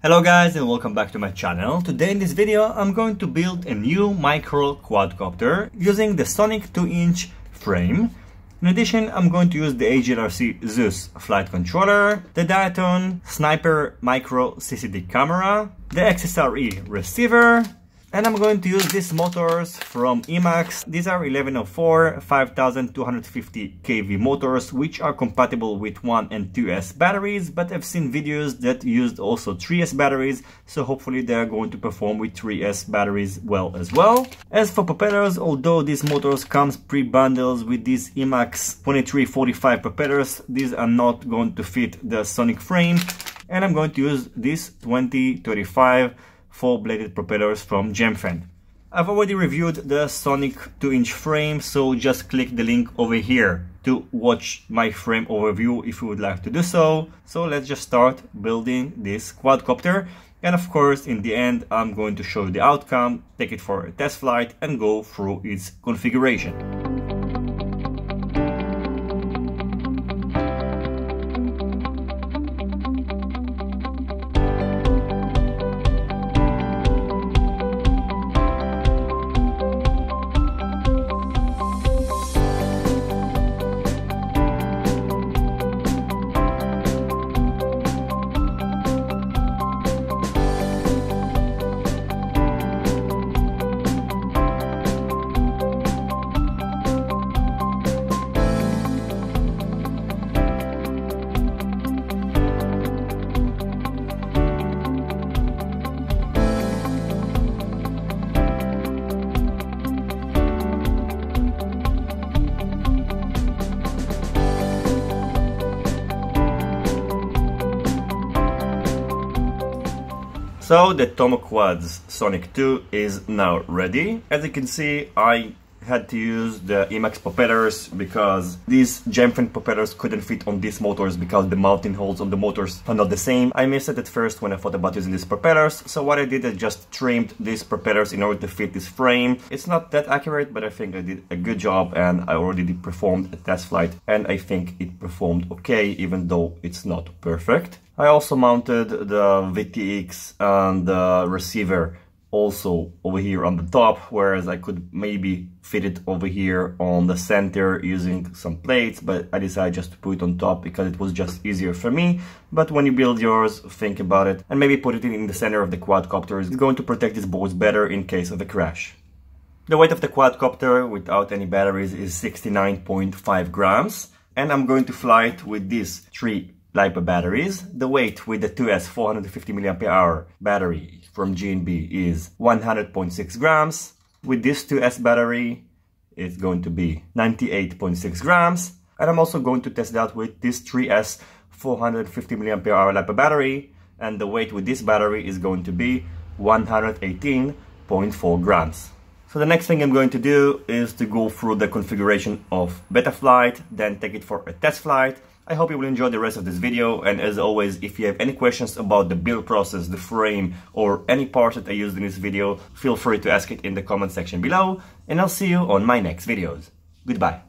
Hello guys and welcome back to my channel. Today in this video I'm going to build a new micro quadcopter using the Sonic 2-inch frame. In addition, I'm going to use the AGLRC Zeus flight controller, the Diaton Sniper Micro CCD camera, the XSRE receiver, and I'm going to use these motors from Emax. These are 1104 5250 kV motors, which are compatible with 1 and 2S batteries, but I've seen videos that used also 3S batteries, so hopefully they are going to perform with 3S batteries well as well. As for propellers, although these motors comes pre-bundles with these Emax 2345 propellers, these are not going to fit the Sonic frame, and I'm going to use these 2035 4-bladed propellers from Gemfen. I've already reviewed the Sonic 2-inch frame, so just click the link over here to watch my frame overview if you would like to do so. So let's just start building this quadcopter, and of course in the end I'm going to show you the outcome, take it for a test flight and go through its configuration. So the Tomoquads Sonic 2 is now ready. As you can see, I had to use the Emax propellers because these Gemfen propellers couldn't fit on these motors because the mounting holes on the motors are not the same. I missed it at first when I thought about using these propellers, so what I did is just trimmed these propellers in order to fit this frame. It's not that accurate, but I think I did a good job, and I already performed a test flight and I think it performed okay, even though it's not perfect. I also mounted the VTX and the receiver also over here on the top, whereas I could maybe fit it over here on the center using some plates, but I decided just to put it on top because it was just easier for me. But when you build yours, think about it and maybe put it in the center of the quadcopter. It's going to protect these boards better in case of a crash. The weight of the quadcopter without any batteries is 69.5 grams, and I'm going to fly it with these 3 LiPo batteries. The weight with the 2S 450 mAh battery from G&B is 100.6 grams. With this 2S battery, it's going to be 98.6 grams. And I'm also going to test it out with this 3S 450 mAh LiPo battery, and the weight with this battery is going to be 118.4 grams. So the next thing I'm going to do is to go through the configuration of beta flight, then take it for a test flight. I hope you will enjoy the rest of this video, and as always, if you have any questions about the build process, the frame, or any parts that I used in this video, feel free to ask it in the comment section below, and I'll see you on my next videos. Goodbye.